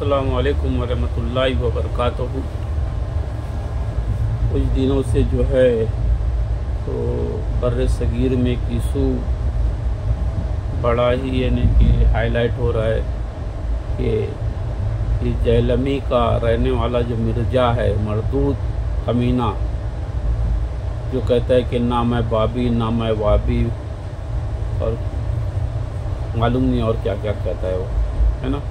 अस्सलामु अलैकुम वरहमतुल्लाहि वबरकातुहू। कुछ दिनों से जो है तो बर्रे सगीर में किस्सू बड़ा ही यानी कि हाईलाइट हो रहा है कि जहलमी का रहने वाला जो मिर्ज़ा है, मरदूद कमीना, जो कहता है कि ना मैं बाबी ना मैं वाबी और मालूम नहीं और क्या क्या कहता है वो, है ना।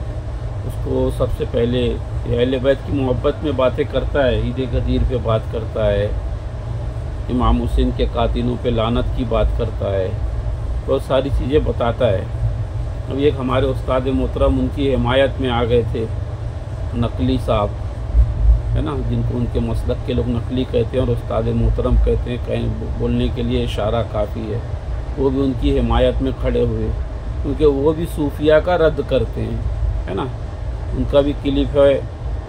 उसको सबसे पहले अहले बैत की मोहब्बत में बातें करता है, ईद गदीर पे बात करता है, इमाम हुसैन के कातिलों पे लानत की बात करता है, बहुत सारी चीज़ें बताता है। अभी एक हमारे उस्ताद मोहतरम उनकी हिमायत में आ गए थे, नकली साहब, है ना, जिनको उनके मसलक के लोग नकली कहते हैं और उस्ताद मोहतरम कहते हैं, कहीं बोलने के लिए इशारा काफ़ी है। वो भी उनकी हिमायत में खड़े हुए, क्योंकि वो भी सूफिया का रद्द करते हैं, है ना। उनका भी क्लिप है,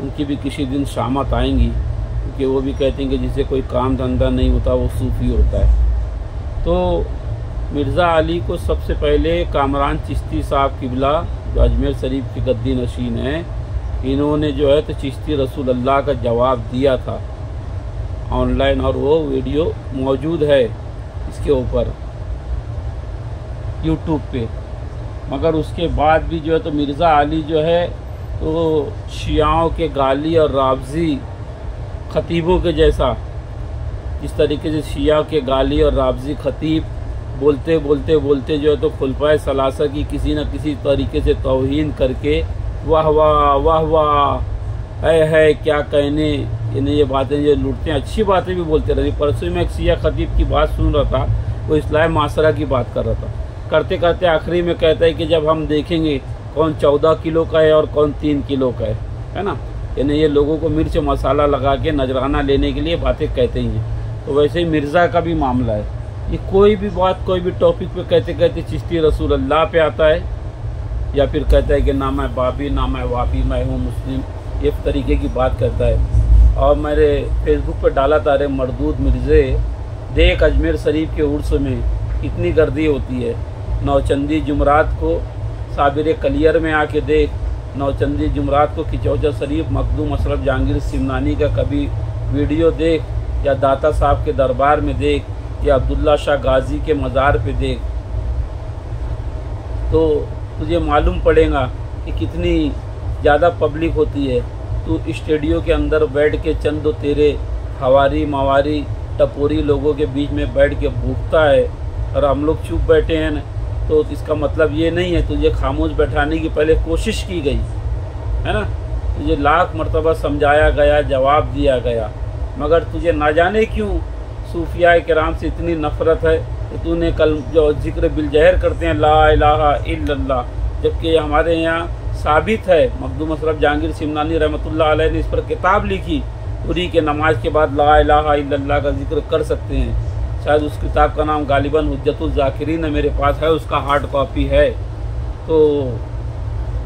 उनकी भी किसी दिन शामत आएंगी, क्योंकि वो भी कहते हैं कि जिसे कोई काम धंधा नहीं होता वो सूफी होता है। तो मिर्ज़ा अली को सबसे पहले कामरान चिश्ती साहब किबला, जो अजमेर शरीफ के गद्दी नशीन हैं, इन्होंने जो है तो चिश्ती रसूल अल्लाह का जवाब दिया था ऑनलाइन, और वो वीडियो मौजूद है इसके ऊपर यूट्यूब पे। मगर उसके बाद भी जो है तो मिर्ज़ा अली जो है तो शियाओं के गाली और राबजी ख़तीबों के जैसा, इस तरीके से शिया के गाली और राबजी ख़तीब बोलते बोलते बोलते जो है तो खुलफाए सलासा की किसी न किसी तरीके से तौहीन करके वाह वाह वाह वाह है क्या कहने, इन्हें ये बातें जो लूटते हैं, अच्छी बातें भी बोलते रहते। परसों में एक शिया ख़तीब की बात सुन रहा था, वो इस्लाह माशरा की बात कर रहा था, करते करते आखिरी में कहता है कि जब हम देखेंगे कौन 14 किलो का है और कौन 3 किलो का है ना। यानी ये लोगों को मिर्च मसाला लगा के नजराना लेने के लिए बातें कहते ही हैं। तो वैसे ही मिर्ज़ा का भी मामला है, ये कोई भी बात कोई भी टॉपिक पे कहते कहते चिश्ती रसूल अल्लाह पे आता है, या फिर कहता है कि ना मैं बाबी ना मैं वाबी, मैं हूँ मुस्लिम, ये तरीके की बात करता है। और मैंने फेसबुक पर डाला था, अरे मरदूद मिर्ज़े देख अजमेर शरीफ के उर्स में कितनी गर्दी होती है, नौचंदी जुमरात को साबिर कलियर में आके देख, नौचंदी जुमरात को खिचौचा शरीफ मखदूम अशरफ जहांगीर सिमनानी का कभी वीडियो देख, या दाता साहब के दरबार में देख, या अब्दुल्ला शाह गाजी के मज़ार पे देख, तो तुझे मालूम पड़ेगा कि कितनी ज़्यादा पब्लिक होती है। तू स्टूडियो के अंदर बैठ के चंद तेरे हवारी मवारी टपोरी लोगों के बीच में बैठ के भूखता है, और हम लोग चुप बैठे हैं, तो इसका मतलब ये नहीं है तुझे खामोश बैठाने की पहले कोशिश की गई, है ना। तुझे लाख मरतबा समझाया गया, जवाब दिया गया, मगर तुझे ना जाने क्यों सूफिया किराम से इतनी नफ़रत है कि तूने कल जो जिक्र बिलजहर करते हैं ला इलाहा इल्लल्लाह, जबकि हमारे यहाँ साबित है, मखदूम अशरफ जहांगीर सिमनानी रहमतुल्लाह अलैह ने इस पर किताब लिखी, पूरी के नमाज के बाद ला इलाहा इल्लल्लाह का जिक्र कर सकते हैं। शायद उस किताब का नाम गालिबन हुज्जतुल ज़ाकिरीन मेरे पास है, उसका हार्ड कॉपी है। तो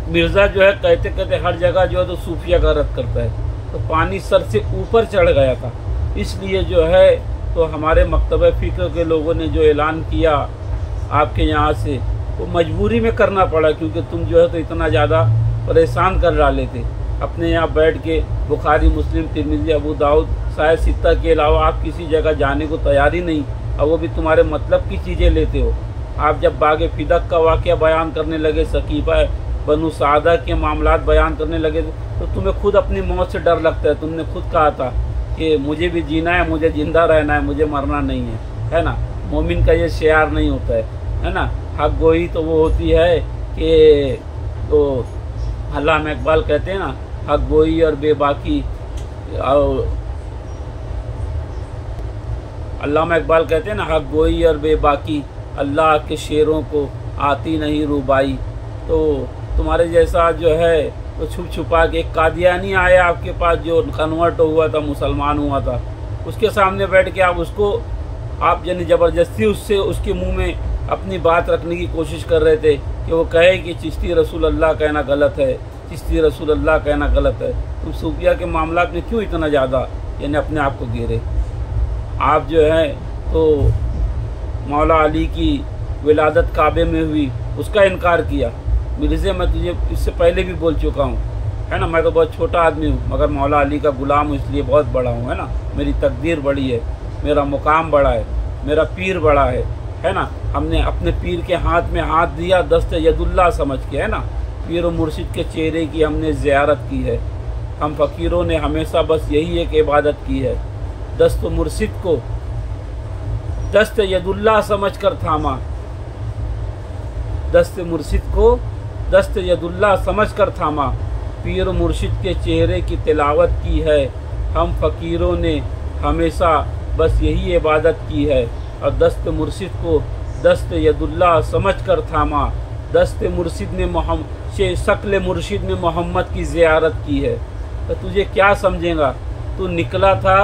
मिर्ज़ा जो है कहते कहते हर जगह जो है तो सूफिया का रद्द करता है, तो पानी सर से ऊपर चढ़ गया था। इसलिए जो है तो हमारे मकतब फ़िक्र के लोगों ने जो ऐलान किया आपके यहाँ से, वो मजबूरी में करना पड़ा, क्योंकि तुम जो है तो इतना ज़्यादा परेशान कर डाले थे। अपने यहाँ बैठ के बुखारी मुस्लिम तिरमिज़ी अबू दाऊद शायद सित्ता के अलावा आप किसी जगह जाने को तैयार ही नहीं, और वो भी तुम्हारे मतलब की चीज़ें लेते हो। आप जब बागे फिदक का वाक़या बयान करने लगे, सकीफ़ा बनु सादा के मामलात बयान करने लगे, तो तुम्हें खुद अपनी मौत से डर लगता है। तुमने खुद कहा था कि मुझे भी जीना है, मुझे ज़िंदा रहना है, मुझे मरना नहीं है ना। मोमिन का ये शियार नहीं होता है ना। हक गोई तो वो होती है कि तो अल्लामा इकबाल कहते हैं ना, हक गोई और बेबाकी, अल्लामा इकबाल कहते हैं ना, हक गोई और बेबाकी अल्लाह के शेरों को आती नहीं रुबाई। तो तुम्हारे जैसा जो है तो छुप छुपा के एक कादियानी आया आपके पास जो कन्वर्ट हुआ था, मुसलमान हुआ था, उसके सामने बैठ के आप यानी ज़बरदस्ती उससे उसके मुंह में अपनी बात रखने की कोशिश कर रहे थे कि वो कहे कि चिश्ती रसूल अल्लाह कहना गलत है, चिश्ती रसूल अल्लाह कहना गलत है। तुम सूफिया के मामलात में क्यों इतना ज़्यादा यानी अपने आप को घेरे? आप जो है तो मौला अली की विलादत काबे में हुई उसका इनकार किया। मिर्ज़े मैं तुझे इससे पहले भी बोल चुका हूँ है ना। मैं तो बहुत छोटा आदमी हूँ, मगर मौला अली का गुलाम हूँ, इसलिए बहुत बड़ा हूँ, है ना। मेरी तकदीर बड़ी है, मेरा मुकाम बड़ा है, मेरा पीर बड़ा है ना। हमने अपने पीर के हाथ में हाथ दिया दस्त यदुल्ला समझ के, है ना। पीर और मुर्शिद के चेहरे की हमने ज़ियारत की है। हम फ़कीरों ने हमेशा बस यही एक इबादत की है, दस्त मुर्शिद को दस्त यदुल्ला समझ कर थामा, दस्त मुर्शिद को दस्त यदुल्ला समझ कर थामा, पीर मुर्शिद के चेहरे की तिलावत की है। हम फ़कीरों ने हमेशा बस यही इबादत की है, और दस्त मुर्शिद को दस्त यदुल्ला समझ कर थामा, दस्त मुर्शिद ने शक्ल मुर्शिद ने मोहम्मद की ज़ियारत की है। तो तुझे क्या समझेगा, तू निकला था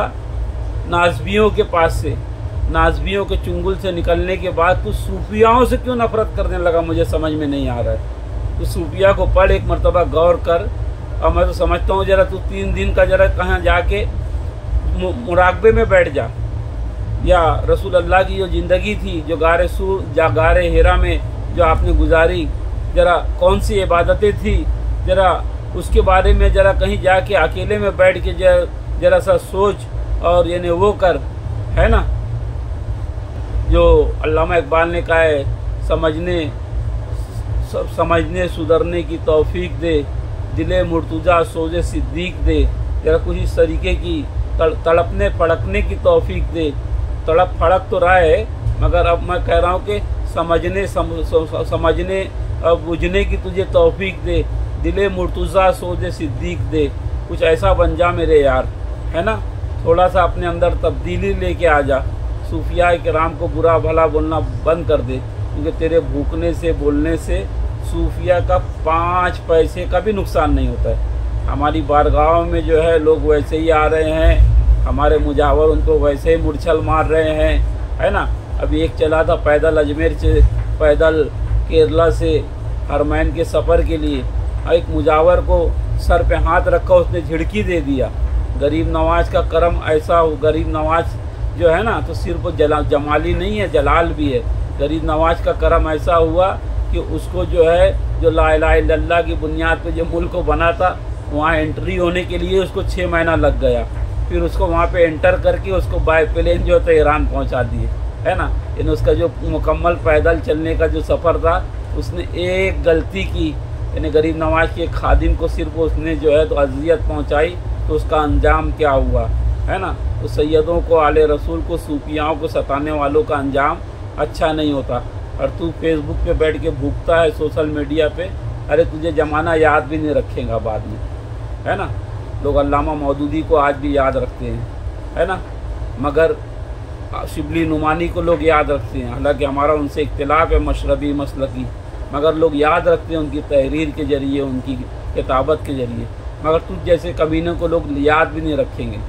नाज़बियों के पास से, नाज़बियों के चुंगल से निकलने के बाद तू सूफियाओं से क्यों नफरत करने लगा, मुझे समझ में नहीं आ रहा है। तू सूफिया को पढ़, एक मर्तबा गौर कर, और मैं तो समझता हूँ जरा तू 3 दिन का जरा कहाँ जाके मुराकबे में बैठ जा, या रसूल अल्लाह की जो ज़िंदगी थी, जो गारे हिरा में जो आपने गुजारी, जरा कौन सी इबादतें थी, जरा उसके बारे में जरा कहीं जाके अकेले में बैठ के जरा सा सोच और यानी वो कर, है ना। जो अल्लामा इकबाल ने कहा है, समझने सुधरने की तौफीक दे, दिले मुर्तुजा सोजे सिद्दीक दे। जरा कुछ इस तरीके की तड़पने फड़कने की तौफीक दे। तड़प फड़क तो रहा है, मगर अब मैं कह रहा हूँ कि समझने और बुझने की तुझे तौफीक दे, दिले मुर्तुजा सोजे सिद्दीक दे। कुछ ऐसा बन जा मेरे यार, है ना। थोड़ा सा अपने अंदर तब्दीली लेके आ जा, सूफिया किराम को बुरा भला बोलना बंद कर दे, क्योंकि तेरे भूखने से बोलने से सूफिया का 5 पैसे का भी नुकसान नहीं होता है। हमारी बारगाहों में जो है लोग वैसे ही आ रहे हैं, हमारे मुजावर उनको वैसे ही मुरछल मार रहे हैं, है ना। अभी एक चला था पैदल अजमेर से, पैदल केरला से हरमैन के सफ़र के लिए, एक मुजावर को सर पे हाथ रखा, उसने झिड़की दे दिया। गरीब नवाज का करम ऐसा हो, गरीब नवाज जो है ना, तो सिर्फ जमाली नहीं है, जलाल भी है। गरीब नवाज का करम ऐसा हुआ कि उसको जो है, जो ला इलाहा इल्लल्लाह की बुनियाद पे जो मुल्क को बना था, वहाँ एंट्री होने के लिए उसको 6 महीना लग गया। फिर उसको वहाँ पे एंटर करके उसको बाय प्लेन जो है ईरान पहुँचा दिए, है ना। इन उसका जो मुकम्मल पैदल चलने का जो सफ़र था, उसने एक गलती की, यानी गरीब नवाज के खादिम को सिर्फ उसने जो है तो अजियत पहुँचाई, तो उसका अंजाम क्या हुआ, है ना। तो सैयदों को, आले रसूल को, सूफियाओं को सताने वालों का अंजाम अच्छा नहीं होता। और तू फेसबुक पे बैठ के भूखता है सोशल मीडिया पे, अरे तुझे ज़माना याद भी नहीं रखेगा बाद में, है ना। लोग अल्लामा मौदूदी को आज भी याद रखते हैं, है ना, मगर शिबली नुमानी को लोग याद रखते हैं। हालांकि हमारा उनसे इख्तिलाफ है मशरबी मसलकी, मगर लोग याद रखते हैं उनकी तहरीर के ज़रिए, उनकी किताबत के ज़रिए। मगर तुझ जैसे कमीनों को लोग याद भी नहीं रखेंगे।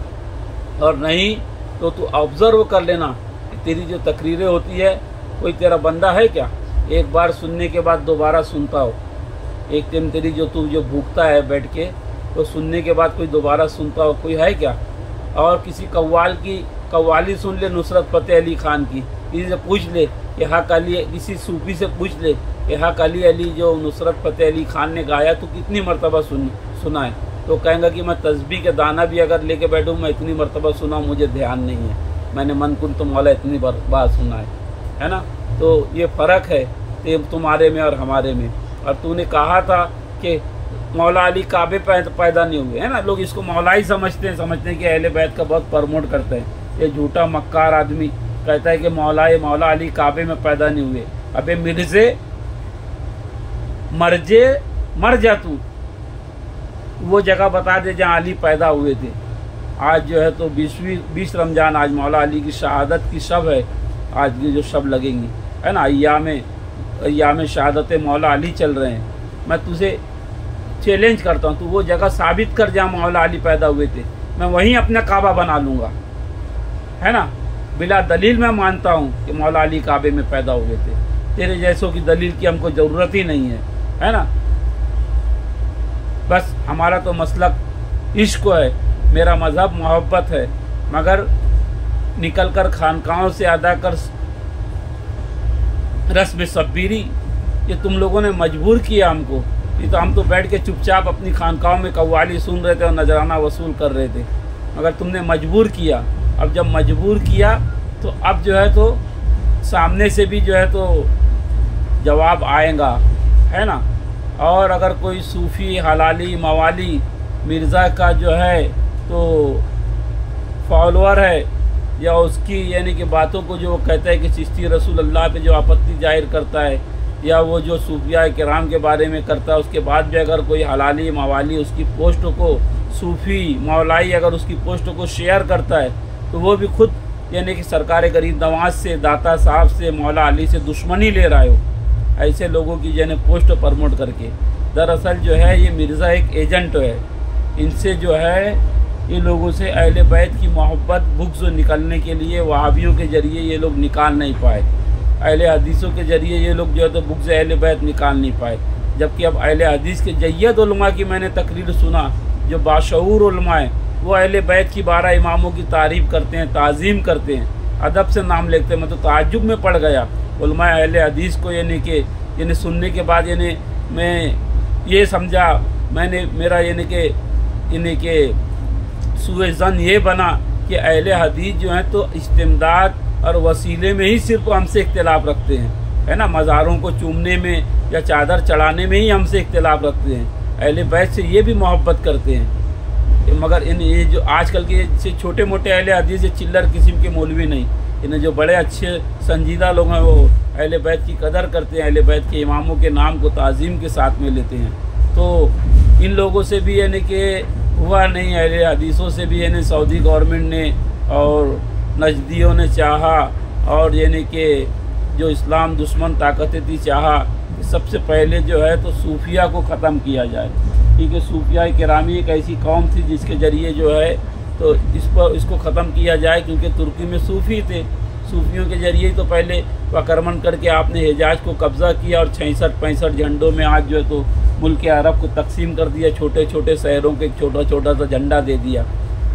और नहीं तो तू ऑब्ज़र्व कर लेना कि तेरी जो तकरीरें होती है, कोई तेरा बंदा है क्या एक बार सुनने के बाद दोबारा सुनता हो। एक दिन तेरी जो तू जो भूखता है बैठ के, तो सुनने के बाद कोई दोबारा सुनता हो, कोई है क्या। और किसी कव्वाल की कव्वाली सुन ले, नुसरत फ़तेह अली खान की, किसी से पूछ ले कि हक अली, किसी सूफी से पूछ ले कि हक अली अली जो नुसरत फ़तेह अली खान ने गाया तो कितनी मरतबा सुना है, तो कहेंगे कि मैं तस्बीह के दाना भी अगर लेके बैठूँ, मैं इतनी मरतबा सुना, मुझे ध्यान नहीं है, मैंने मन कुन तो मौला इतनी बार सुना है ना। तो ये फ़र्क है तुम्हारे में और हमारे में। और तूने कहा था कि मौला अली काबे पैदा नहीं हुए, है ना। लोग इसको मौला ही समझते हैं कि अहले बैत का बहुत प्रमोट करते हैं। ये झूठा मक्कार आदमी कहता है कि मौला अली काबे में पैदा नहीं हुए। अबे मिर्जे मर जा तू, वो जगह बता दे जहाँ अली पैदा हुए थे। आज जो है तो 20 रमज़ान, आज मौला अली की शहादत की शब है, आज की जो शब लगेंगी, है ना। अय्याम शहादत मौला अली चल रहे हैं। मैं तुझे चैलेंज करता हूँ, तू वो जगह साबित कर जहाँ मौला अली पैदा हुए थे, मैं वहीं अपना काबा बना लूँगा, है ना। बिला दलील मैं मानता हूँ कि मौला अली काबे में पैदा हुए थे। तेरे जैसों की दलील की हमको ज़रूरत ही नहीं है ना। बस हमारा तो मसलक इश्क है, मेरा मज़हब मोहब्बत है, मगर निकल कर खानकाहों से अदा कर रस्म सब्बीरी, ये तुम लोगों ने मजबूर किया हमको। नहीं तो हम तो बैठ के चुपचाप अपनी खानकाहों में कव्वाली सुन रहे थे और नजराना वसूल कर रहे थे, मगर तुमने मजबूर किया। अब जब मजबूर किया तो अब जो है तो सामने से भी जो है तो जवाब आएगा, है ना। और अगर कोई सूफ़ी हलाली मवाली मिर्ज़ा का जो है तो फॉलोअर है या उसकी यानी कि बातों को जो वो कहता है कि चिश्ती रसूल अल्लाह पे जो आपत्ति जाहिर करता है या वो जो सूफिया किराम के बारे में करता है, उसके बाद भी अगर कोई हलाली मवाली उसकी पोस्ट को सूफ़ी मौलाई अगर उसकी पोस्ट को शेयर करता है तो वो भी खुद यानी कि सरकार गरीब नवाज से, दाता साहब से, मौला अली से दुश्मनी ले रहा हो ऐसे लोगों की यानी पोस्ट प्रमोट करके। दरअसल जो है ये मिर्ज़ा एक एजेंट है, इनसे जो है ये लोगों से अहले बैत की मोहब्बत बुग़्ज़ निकलने के लिए वहाबियों के ज़रिए ये लोग निकाल नहीं पाए, अहले हदीसों के ज़रिए ये लोग जो है तो बुग़्ज़ अहले बैत निकाल नहीं पाए। जबकि अब अहले हदीस के जय्यद उलमा की मैंने तकरीर सुना, जो बाशऊर उलमा है वो अहले बैत की 12 इमामों की तारीफ़ करते हैं, ताज़ीम करते हैं, अदब से नाम लेते हैं। मैं तो ताज्जुब में पड़ गया उलमा अहले हदीस को यानी सुनने के बाद यानी मैं ये समझा, मैंने मेरा यानी कि सूए ज़न ये बना कि अहले हदीस जो हैं तो इस्तिमदाद और वसीले में ही सिर्फ हमसे इख्तिलाफ़ रखते हैं, है ना। मज़ारों को चूमने में या चादर चढ़ाने में ही हमसे इख्तिलाफ़ रखते हैं, अहले बैत से ये भी मोहब्बत करते हैं। मगर ये जो आजकल के छोटे मोटे अहले हदीस से चिल्लर किस्म के मौलवी नहीं, इन्हें जो बड़े अच्छे संजीदा लोग हैं वो अहले बैत की कदर करते हैं, अहले बैत के इमामों के नाम को ताज़ीम के साथ में लेते हैं। तो इन लोगों से भी यानी कि हुआ नहीं, अहले हदीसों से भी यानी सऊदी गवर्नमेंट ने और नजदियों ने चाहा और यानी कि जो इस्लाम दुश्मन ताकतें थी चाहा कि सबसे पहले जो है तो सूफिया को ख़त्म किया जाए, क्योंकि सूफिया किरामी एक ऐसी कौम थी जिसके ज़रिए जो है तो इसको ख़त्म किया जाए, क्योंकि तुर्की में सूफ़ी थे, सूफियों के ज़रिए तो पहले आक्रमण करके आपने हिजाज को कब्ज़ा किया और 66-65 झंडों में आज जो है तो मुल्क अरब को तकसीम कर दिया, छोटे छोटे शहरों के एक छोटा छोटा सा झंडा दे दिया।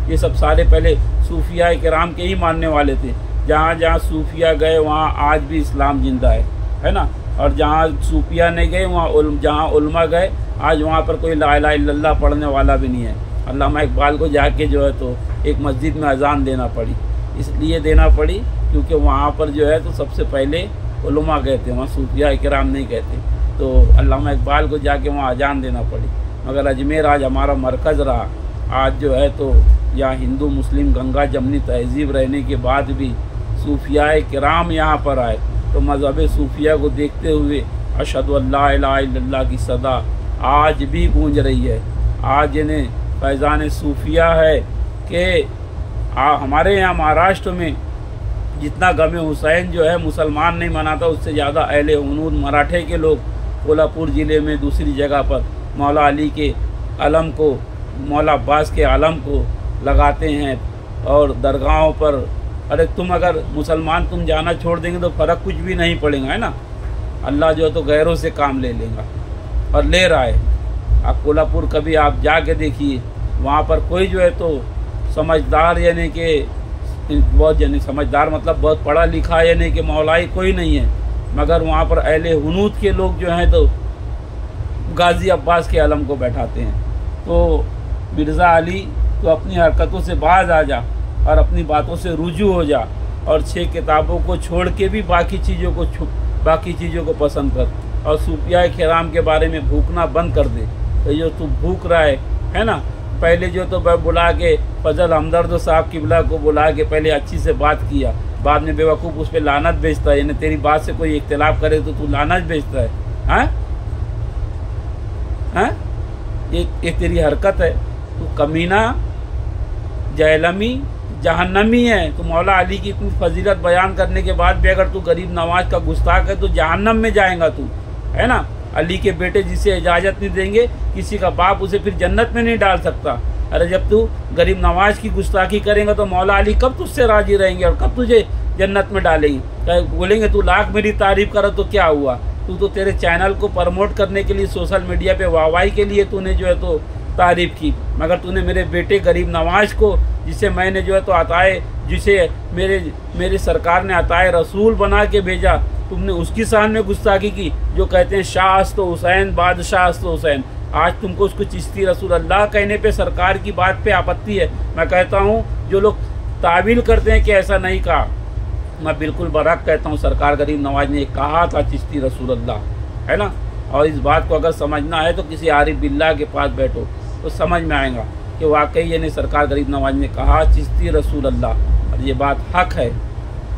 ये सब सारे पहले सूफिया किराम के ही मानने वाले थे। जहाँ जहाँ सूफिया गए वहाँ आज भी इस्लाम जिंदा है ना। और जहाँ सूफिया नहीं गए वहाँ जहाँ उलमा गए आज वहाँ पर कोई ला इलाहा इल्लल्लाह पढ़ने वाला भी नहीं है। अल्लामा इकबाल को जाके जो है तो एक मस्जिद में अजान देना पड़ी, इसलिए देना पड़ी क्योंकि वहाँ पर जो है तो सबसे पहले उलमा गए थे, वहाँ सूफिया किराम नहीं गए थे, तो अल्लामा इकबाल को जाके वहाँ अजान देना पड़ी। मगर अजमेर आज हमारा मरकज़ रहा, आज जो है तो यहाँ हिंदू मुस्लिम गंगा जमनी तहज़ीब रहने के बाद भी सूफिया किराम यहाँ पर आए, तो मज़हब सूफिया को देखते हुए अशहदु अल्ला इलाहा इल्लल्लाह की सदा आज भी गूंज रही है। आज इन्हें फैज़ान सूफिया है कि हमारे यहाँ महाराष्ट्र में जितना गम हुसैन जो है मुसलमान नहीं मनाता, उससे ज़्यादा अहले हुनूद मराठे के लोग कोल्हापुर ज़िले में दूसरी जगह पर मौला अली के अलम को, मौला अब्बास के अलम को लगाते हैं और दरगाहों पर। अरे तुम अगर मुसलमान तुम जाना छोड़ देंगे तो फ़र्क कुछ भी नहीं पड़ेगा, है ना। अल्लाह जो है तो गैरों से काम ले लेगा और ले रहा है। आप कोल्हापुर कभी आप जाके देखिए, वहाँ पर कोई जो है तो समझदार यानी कि बहुत यानी समझदार मतलब बहुत पढ़ा लिखा यानी कि मौलाई कोई नहीं है, मगर वहाँ पर अहले हुनूद के लोग जो हैं तो गाजी अब्बास के अलम को बैठाते हैं। तो मिर्ज़ा अली तो अपनी हरकतों से बाज आ जा और अपनी बातों से रुजू हो जा और 6 किताबों को छोड़ के भी बाकी चीज़ों को पसंद कर और सूफिया किराम के बारे में भूखना बंद कर दे। तो जो तू भूख रहा है ना, पहले जो तो बुला के फजल हमदर्द साहब किबला को बुला के पहले अच्छी से बात किया, बाद में बेवकूफ़ उस पर लानत भेजता है, यानी तेरी बात से कोई इख्तिलाफ करे तो तू लानत भेजता है। हाँ ये तेरी हरकत है, तू कमीना जहलमी जहन्नमी है। तो मौला अली की इतनी फजीलत बयान करने के बाद भी अगर तू गरीब नवाज का गुस्ताख है तो जहन्नम में जाएगा तू, है ना। अली के बेटे जिसे इजाज़त नहीं देंगे, किसी का बाप उसे फिर जन्नत में नहीं डाल सकता। अरे जब तू गरीब नवाज की गुस्ताखी करेंगे तो मौला अली कब तुझसे राजी रहेंगे और कब तुझे जन्नत में डालेंगे। बोलेंगे तू लाख मेरी तारीफ करा तो क्या हुआ, तू तो तेरे चैनल को प्रमोट करने के लिए सोशल मीडिया पे वाहवाही के लिए तूने जो है तो तारीफ की, मगर तूने मेरे बेटे गरीब नवाज को जिसे मैंने जो है तो जिसे मेरे सरकार ने अताए रसूल बना के भेजा, तुमने उसकी शान में गुस्ताखी की जो कहते हैं शाह अस्त हुसैन बादशाह अस्त हुसैन। आज तुमको उसको चिश्ती रसूल अल्लाह कहने पे सरकार की बात पे आपत्ति है। मैं कहता हूँ जो लोग तावील करते हैं कि ऐसा नहीं कहा, मैं बिल्कुल बरहक कहता हूँ सरकार गरीब नवाज ने कहा था चिश्ती रसूल अल्लाह, है ना। और इस बात को अगर समझना है तो किसी आरिफ बिल्ला के पास बैठो तो समझ में आएगा कि वाकई ये नहीं सरकार गरीब नवाज ने कहा चिश्ती रसूल अल्लाह, और ये बात हक है,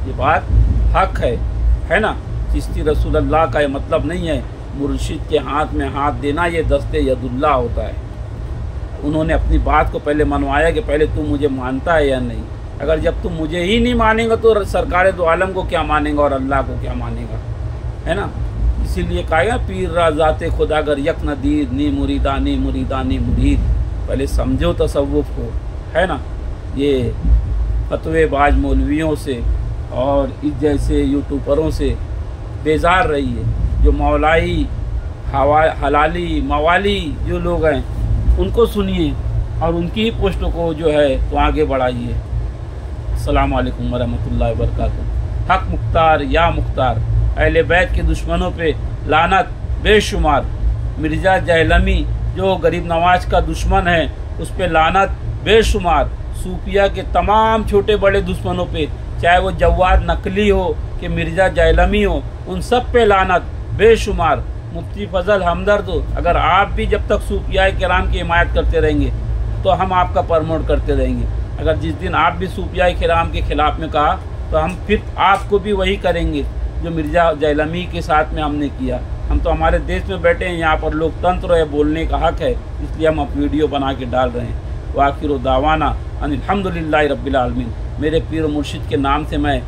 ये बात हक है ना। चिश्ती रसूल अल्लाह का ये मतलब नहीं है मुर्शिद के हाथ में हाथ देना, ये दस्ते यदुल्ला होता है। उन्होंने अपनी बात को पहले मनवाया कि पहले तू मुझे मानता है या नहीं। अगर जब तुम मुझे ही नहीं मानेगा तो सरकार दो आलम को क्या मानेगा और अल्लाह को क्या मानेगा, है ना। इसीलिए कहा पीर राजाते खुदागर यक नदीर नी मुरीदानी मुरीदानी मुरीद। पहले समझो तसव्वुफ को, है ना। ये फतवे बाज मौलवियों से और इस जैसे यूट्यूबरों से बेजार रहिए। जो मौलाई हलाली मवाली जो लोग हैं उनको सुनिए और उनकी ही पोस्ट को जो है तो आगे बढ़ाइए। अस्सलाम वालेकुम वरहमतुल्लाहि वबरकातुहू। हक मुख्तार या मुख्तार, अहले बैत के दुश्मनों पे लानत बेशुमार। मिर्ज़ा जहलमी जो गरीब नवाज का दुश्मन है उस पे लानत बेशुमार। सूफिया के तमाम छोटे बड़े दुश्मनों पे, चाहे वो जवाद नकली हो कि मिर्ज़ा जहलमी हो, उन सब पे लानत बेशुमार। मुफ्ती फजल हमदर्द हो, अगर आप भी जब तक सूफिया किराम की हिमायत करते रहेंगे तो हम आपका प्रमोट करते रहेंगे। अगर जिस दिन आप भी सूफिया किराम के ख़िलाफ़ में कहा तो हम फिर आपको भी वही करेंगे जो मिर्ज़ा जहलमी के साथ में हमने किया। हम तो हमारे देश में बैठे हैं, यहाँ पर लोकतंत्र है, बोलने का हक है, इसलिए हम अब वीडियो बना के डाल रहे हैं। वाखिर दावाना अल्हम्दुलिल्लाहि रब्बिल आलमीन। मेरे पीर मुर्शिद के नाम से मैं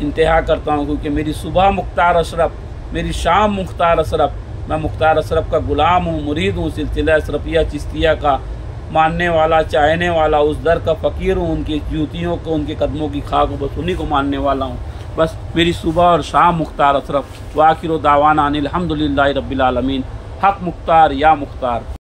इंतहा करता हूँ, क्योंकि मेरी सुबह मुख्तार अशरफ, मेरी शाम मुख्तार अशरफ। मैं मुख्तार अशरफ का ग़ुलाम हूँ, मुरीद हूँ, सिलसिला अशरफिया चिश्तिया का मानने वाला, चाहने वाला, उस दर का फ़कीर हूँ। उनकी जूतियों को, उनके कदमों की खाक को बस उन्हीं को मानने वाला हूँ। बस मेरी सुबह और शाम मुख्तार अशरफ। वाखिर दावाना अनिल हम्दुलिल्लाहि रब्बिल आलमीन। हक मुख्तार या मुख्तार।